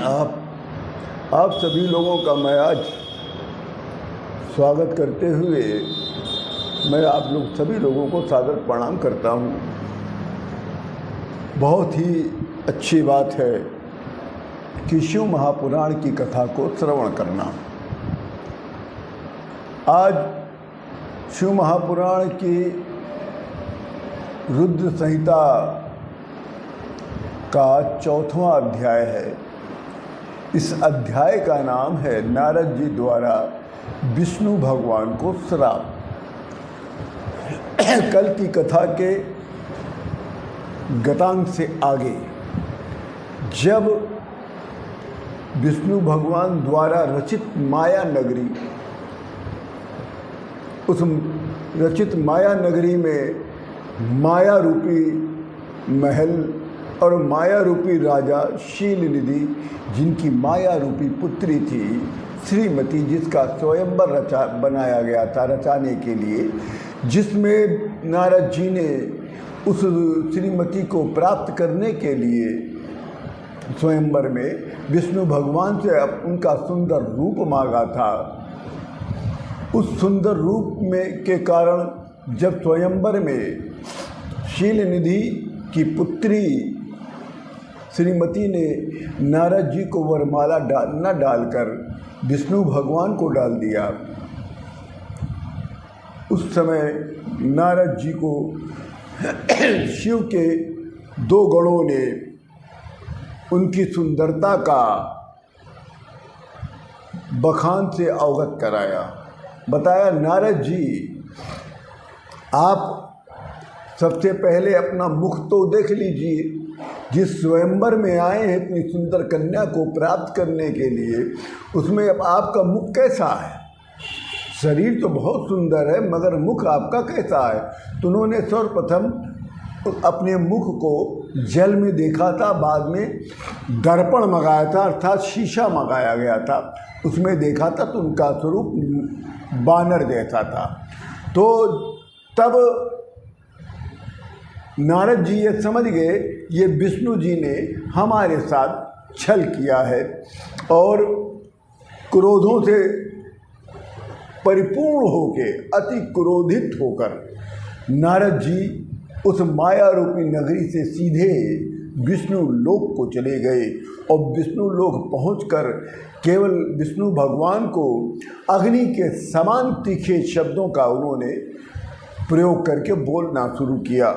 आप सभी लोगों का मैं आज स्वागत करते हुए मैं आप लोग सभी लोगों को सादर प्रणाम करता हूँ। बहुत ही अच्छी बात है कि शिव महापुराण की कथा को श्रवण करना। आज शिव महापुराण की रुद्र संहिता का 4वां अध्याय है। इस अध्याय का नाम है नारद जी द्वारा विष्णु भगवान को श्राप। कल की कथा के गतांग से आगे जब विष्णु भगवान द्वारा रचित माया नगरी, उस रचित माया नगरी में माया रूपी महल और माया रूपी राजा शीलनिधि, जिनकी माया रूपी पुत्री थी श्रीमती, जिसका स्वयंवर बनाया गया था रचाने के लिए, जिसमें नारद जी ने उस श्रीमती को प्राप्त करने के लिए स्वयंवर में विष्णु भगवान से उनका सुंदर रूप मांगा था। उस सुंदर रूप में के कारण जब स्वयंवर में शीलनिधि की पुत्री श्रीमती ने नारद जी को वरमाला न डालकर विष्णु भगवान को डाल दिया, उस समय नारद जी को शिव के 2 गणों ने उनकी सुंदरता का बखान से अवगत कराया। बताया, नारद जी आप सबसे पहले अपना मुख तो देख लीजिए। जिस स्वयंवर में आए हैं इतनी सुंदर कन्या को प्राप्त करने के लिए, उसमें अब आपका मुख कैसा है? शरीर तो बहुत सुंदर है मगर मुख आपका कैसा है? तो उन्होंने सर्वप्रथम अपने मुख को जल में देखा था, बाद में दर्पण मंगाया था, अर्थात शीशा मंगाया गया था, उसमें देखा था तो उनका स्वरूप बानर जैसा था। तो तब नारद जी ये समझ गए ये विष्णु जी ने हमारे साथ छल किया है, और क्रोधों से परिपूर्ण होके अति क्रोधित होकर नारद जी उस माया रूपी नगरी से सीधे विष्णु लोक को चले गए। और विष्णु लोक पहुंचकर केवल विष्णु भगवान को अग्नि के समान तीखे शब्दों का उन्होंने प्रयोग करके बोलना शुरू किया।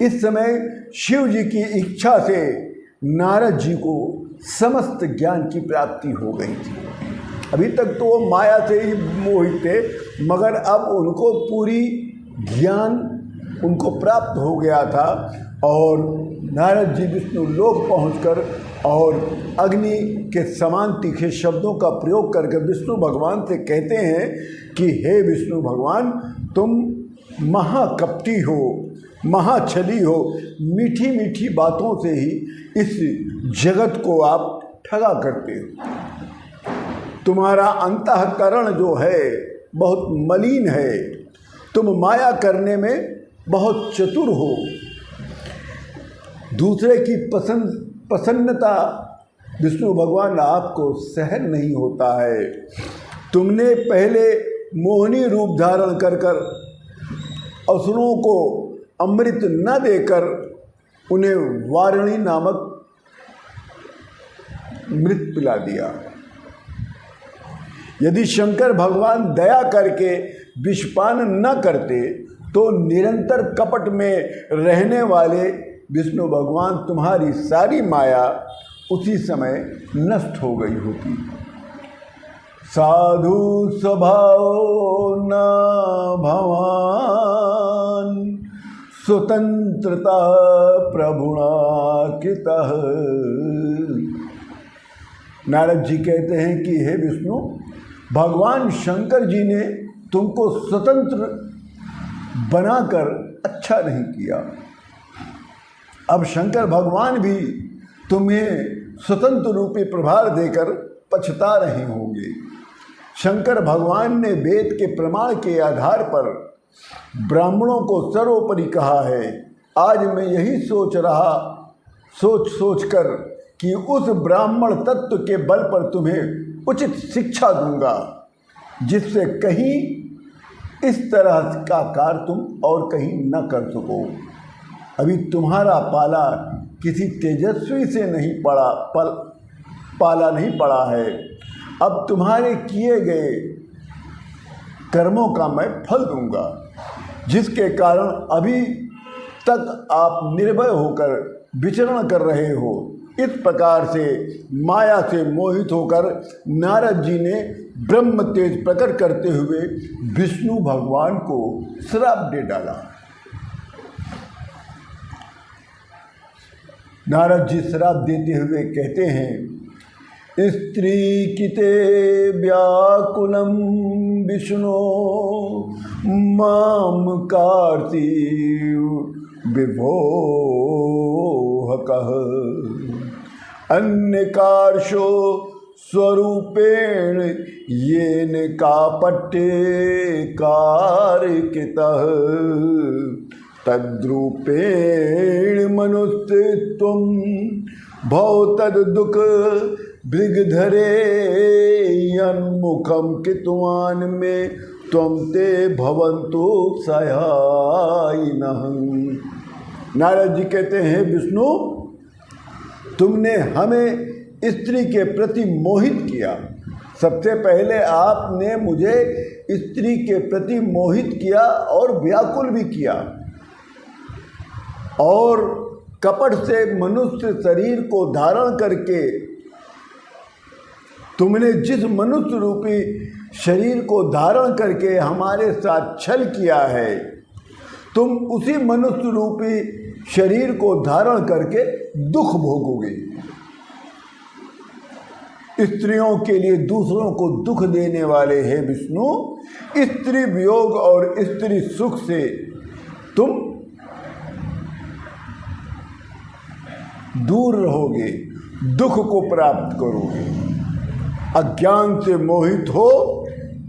इस समय शिव जी की इच्छा से नारद जी को समस्त ज्ञान की प्राप्ति हो गई थी। अभी तक तो वो माया से ही मोहित थे, मगर अब उनको पूरी ज्ञान उनको प्राप्त हो गया था। और नारद जी विष्णु लोक पहुंचकर और अग्नि के समान तीखे शब्दों का प्रयोग करके विष्णु भगवान से कहते हैं कि हे विष्णु भगवान, तुम महाकपटी हो, महाछली हो, मीठी मीठी बातों से ही इस जगत को आप ठगा करते हो। तुम्हारा अंतःकरण जो है बहुत मलिन है, तुम माया करने में बहुत चतुर हो, दूसरे की प्रसन्नता विष्णु भगवान आपको सहन नहीं होता है। तुमने पहले मोहिनी रूप धारण कर असुरों को अमृत न देकर उन्हें वारिणी नामक मृत पिला दिया। यदि शंकर भगवान दया करके विषपान न करते तो निरंतर कपट में रहने वाले विष्णु भगवान तुम्हारी सारी माया उसी समय नष्ट हो गई होती। साधु स्वभाव न भवान स्वतंत्रता प्रभुणा कृतः। नारद जी कहते हैं कि हे विष्णु, भगवान शंकर जी ने तुमको स्वतंत्र बनाकर अच्छा नहीं किया। अब शंकर भगवान भी तुम्हें स्वतंत्र रूपी प्रभार देकर पछता रहे होंगे। शंकर भगवान ने वेद के प्रमाण के आधार पर ब्राह्मणों को सर्वोपरि कहा है। आज मैं यही सोच कर कि उस ब्राह्मण तत्व के बल पर तुम्हें उचित शिक्षा दूंगा, जिससे कहीं इस तरह का कार्य तुम और कहीं न कर सको। अभी तुम्हारा पाला किसी तेजस्वी से नहीं पाला नहीं पड़ा है। अब तुम्हारे किए गए कर्मों का मैं फल दूंगा, जिसके कारण अभी तक आप निर्भय होकर विचरण कर रहे हो। इस प्रकार से माया से मोहित होकर नारद जी ने ब्रह्म तेज प्रकट करते हुए विष्णु भगवान को श्राप दे डाला। नारद जी श्राप देते हुए कहते हैं, स्त्री किते व्याकुलम विष्णु माम कार्ति विभो कह अन्य कार्षो स्वरूपेण येन कापट्टे कार्कितः तद्रूपेण मनुस्त्वं भव तद्दुःख भृगधरे यन्मुखं कित्वान् मे त्वं ते भवन्तु सहायिनः। नारद जी कहते हैं, विष्णु तुमने हमें स्त्री के प्रति मोहित किया। सबसे पहले आपने मुझे स्त्री के प्रति मोहित किया और व्याकुल भी किया, और कपट से मनुष्य शरीर को धारण करके तुमने जिस मनुष्य रूपी शरीर को धारण करके हमारे साथ छल किया है, तुम उसी मनुष्य रूपी शरीर को धारण करके दुख भोगोगे। स्त्रियों के लिए दूसरों को दुख देने वाले हैं विष्णु, स्त्री वियोग और स्त्री सुख से तुम दूर रहोगे, दुख को प्राप्त करोगे। अज्ञान से मोहित हो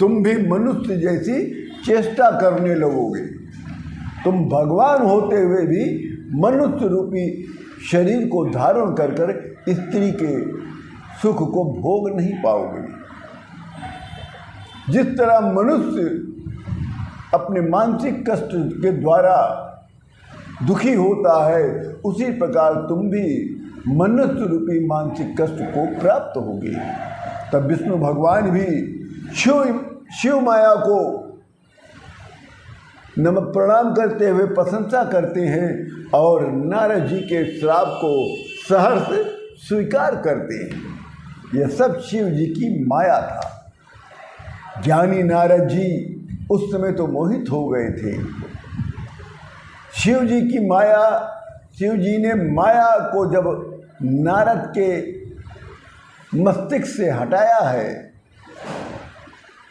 तुम भी मनुष्य जैसी चेष्टा करने लगोगे। तुम भगवान होते हुए भी मनुष्य रूपी शरीर को धारण कर कर स्त्री के सुख को भोग नहीं पाओगे। जिस तरह मनुष्य अपने मानसिक कष्ट के द्वारा दुखी होता है, उसी प्रकार तुम भी मनुष्य रूपी मानसिक कष्ट को प्राप्त होगे। तब विष्णु भगवान भी शिव माया को प्रणाम करते हुए प्रशंसा करते हैं और नारद जी के श्राप को सहर्ष स्वीकार करते हैं। यह सब शिव जी की माया था। ज्ञानी नारद जी उस समय तो मोहित हो गए थे। शिव जी की माया, शिव जी ने माया को जब नारद के मस्तिष्क से हटाया है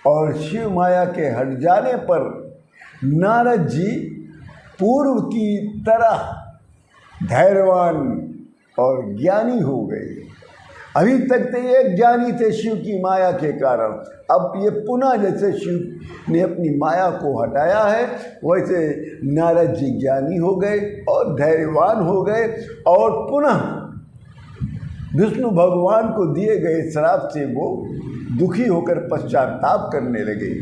और शिव माया के हट जाने पर नारद जी पूर्व की तरह धैर्यवान और ज्ञानी हो गए। अभी तक तो ये ज्ञानी थे शिव की माया के कारण, अब ये पुनः जैसे शिव ने अपनी माया को हटाया है वैसे नारद जी ज्ञानी हो गए और धैर्यवान हो गए और पुनः विष्णु भगवान को दिए गए श्राप से वो दुखी होकर पश्चाताप करने लगे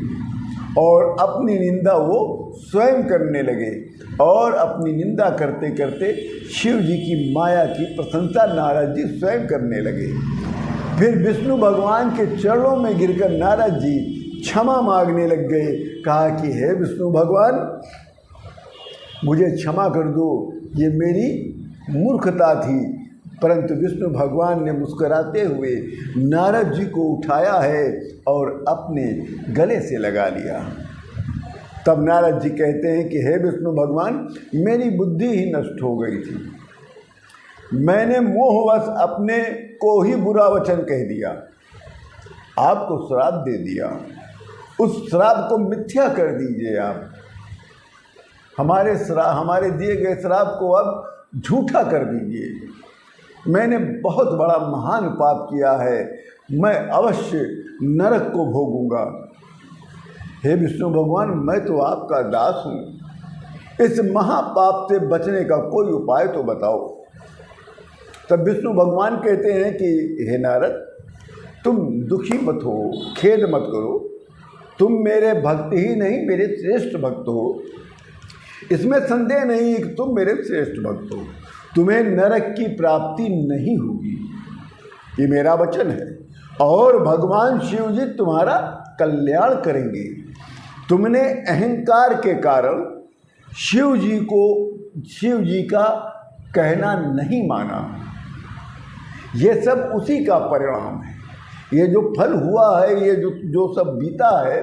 और अपनी निंदा वो स्वयं करने लगे और अपनी निंदा करते करते शिव जी की माया की प्रशंसा नारद जी स्वयं करने लगे। फिर विष्णु भगवान के चरणों में गिरकर नारद जी क्षमा मांगने लग गए। कहा कि हे विष्णु भगवान, मुझे क्षमा कर दो, ये मेरी मूर्खता थी। परंतु विष्णु भगवान ने मुस्कुराते हुए नारद जी को उठाया है और अपने गले से लगा लिया। तब नारद जी कहते हैं कि हे विष्णु भगवान, मेरी बुद्धि ही नष्ट हो गई थी। मैंने मोहवश अपने को ही बुरा वचन कह दिया, आपको श्राप दे दिया। उस श्राप को मिथ्या कर दीजिए आप। हमारे दिए गए श्राप को अब झूठा कर दीजिए। मैंने बहुत बड़ा महान पाप किया है, मैं अवश्य नरक को भोगूंगा। हे विष्णु भगवान, मैं तो आपका दास हूँ, इस महापाप से बचने का कोई उपाय तो बताओ। तब विष्णु भगवान कहते हैं कि हे नारद, तुम दुखी मत हो, खेद मत करो, तुम मेरे भक्त ही नहीं मेरे श्रेष्ठ भक्त हो। इसमें संदेह नहीं कि तुम मेरे श्रेष्ठ भक्त हो, तुम्हें नरक की प्राप्ति नहीं होगी, ये मेरा वचन है। और भगवान शिव जी तुम्हारा कल्याण करेंगे। तुमने अहंकार के कारण शिव जी का कहना नहीं माना, ये सब उसी का परिणाम है। ये जो फल हुआ है, ये जो सब बीता है,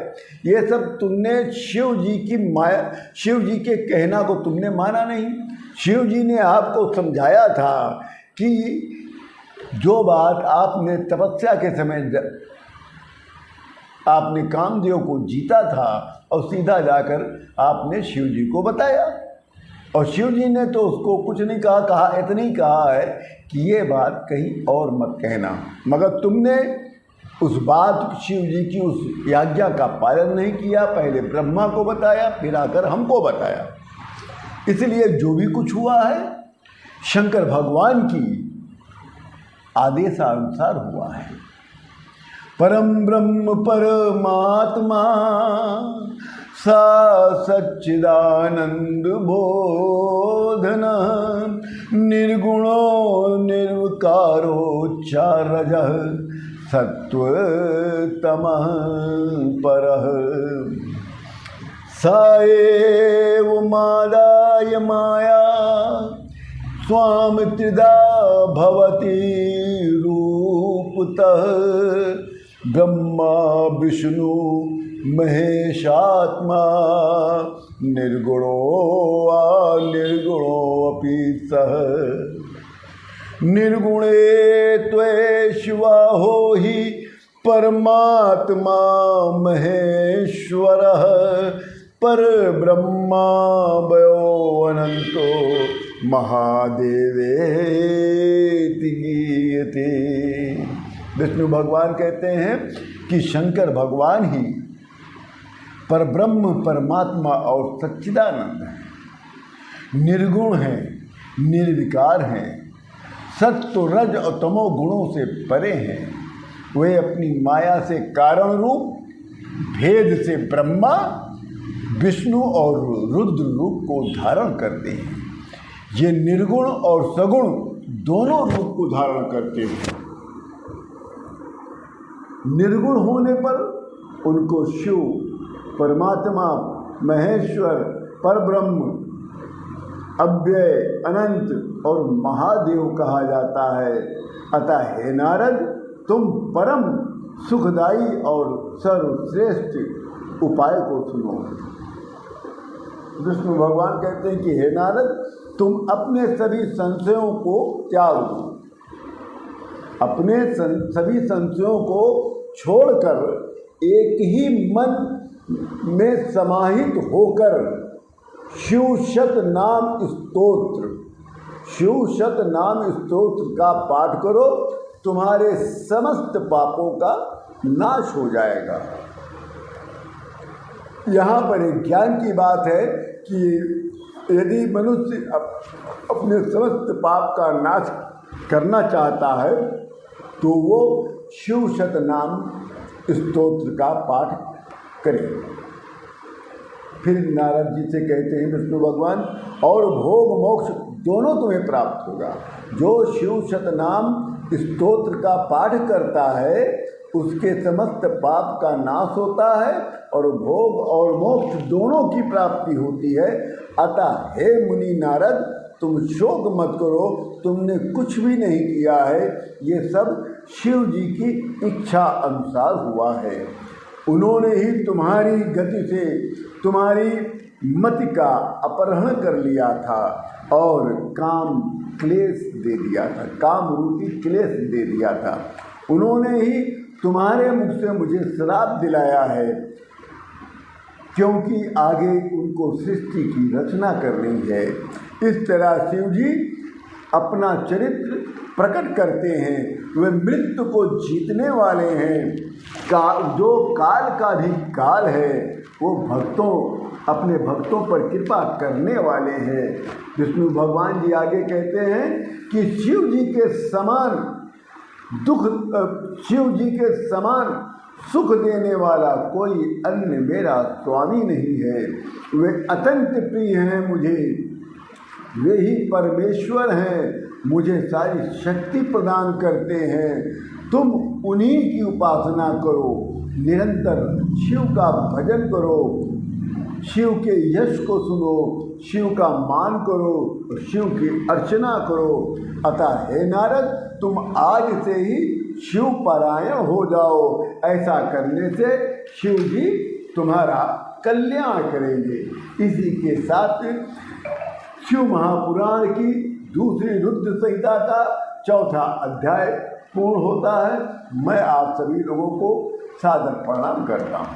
ये सब तुमने शिव जी के कहना को तुमने माना नहीं। शिव जी ने आपको समझाया था कि जो बात आपने तपस्या के समय आपने कामदेव को जीता था और सीधा जाकर आपने शिव जी को बताया, और शिव जी ने तो उसको कुछ नहीं कहा, इतना ही कहा है कि ये बात कहीं और मत कहना। मगर तुमने उस बात शिव जी की उस आज्ञा का पालन नहीं किया, पहले ब्रह्मा को बताया, फिर आकर हमको बताया। इसलिए जो भी कुछ हुआ है शंकर भगवान की आदेशानुसार हुआ है। परम ब्रह्म परमात्मा सा सच्चिदानंद बोधन निर्गुणो निर्विकारो चारजः सत्व तमः परः स एव मादाय माया स्वाम त्रिधा भवति रूपतः ब्रह्मा विष्णु महेशात्मा निर्गुणो निर्गुणोऽपि सः निर्गुणे त्वे शिवा हो ही परमात्मा महेश्वरः पर ब्रह्मा वयो अनंतो महादेवेति गीयते। विष्णु भगवान कहते हैं कि शंकर भगवान ही परब्रह्म परमात्मा और सच्चिदानंद है, निर्गुण है, निर्विकार हैं, सत्व रज और तमो गुणों से परे हैं। वे अपनी माया से कारण रूप भेद से ब्रह्मा विष्णु और रुद्र रूप को धारण करते हैं। ये निर्गुण और सगुण दोनों रूप को धारण करते हैं। निर्गुण होने पर उनको शिव, परमात्मा, महेश्वर, परब्रह्म, अव्यय, अनंत और महादेव कहा जाता है। अतः हे नारद, तुम परम सुखदायी और सर्वश्रेष्ठ उपाय को सुनो। विष्णु भगवान कहते हैं कि हे नारद, तुम अपने सभी संशयों को त्याग दो, अपने सभी संशयों को छोड़कर एक ही मन में समाहित होकर शिव शत नाम स्तोत्र का पाठ करो, तुम्हारे समस्त पापों का नाश हो जाएगा। यहाँ पर एक ज्ञान की बात है कि यदि मनुष्य अपने समस्त पाप का नाश करना चाहता है तो वो शिव शत नाम स्तोत्र का पाठ करे। फिर नारद जी से कहते हैं विष्णु भगवान, और भोग मोक्ष दोनों तुम्हें प्राप्त होगा। जो शिव शत नाम स्तोत्र का पाठ करता है उसके समस्त पाप का नाश होता है और भोग और मोक्ष दोनों की प्राप्ति होती है। अतः हे मुनि नारद, तुम शोक मत करो, तुमने कुछ भी नहीं किया है, ये सब शिव जी की इच्छा अनुसार हुआ है। उन्होंने ही तुम्हारी गति से तुम्हारी मति का अपहरण कर लिया था और काम क्लेश दे दिया था, काम रूपी क्लेश दे दिया था। उन्होंने ही तुम्हारे मुख से मुझे श्राप दिलाया है, क्योंकि आगे उनको सृष्टि की रचना करनी है। इस तरह शिव जी अपना चरित्र प्रकट करते हैं। वे मृत्यु को जीतने वाले हैं। जो काल का भी काल है, वो भक्तों अपने भक्तों पर कृपा करने वाले हैं। विष्णु भगवान जी आगे कहते हैं कि शिव जी के समान सुख देने वाला कोई अन्य मेरा स्वामी नहीं है। वे अत्यंत प्रिय हैं मुझे, वे ही परमेश्वर हैं, मुझे सारी शक्ति प्रदान करते हैं। तुम उन्हीं की उपासना करो, निरंतर शिव का भजन करो, शिव के यश को सुनो, शिव का मान करो, शिव की अर्चना करो। अतः हे नारद, तुम आज से ही शिव परायण हो जाओ। ऐसा करने से शिव जी तुम्हारा कल्याण करेंगे। इसी के साथ शिव महापुराण की दूसरी रुद्र संहिता का चौथा अध्याय पूर्ण होता है। मैं आप सभी लोगों को सादर प्रणाम करता हूँ।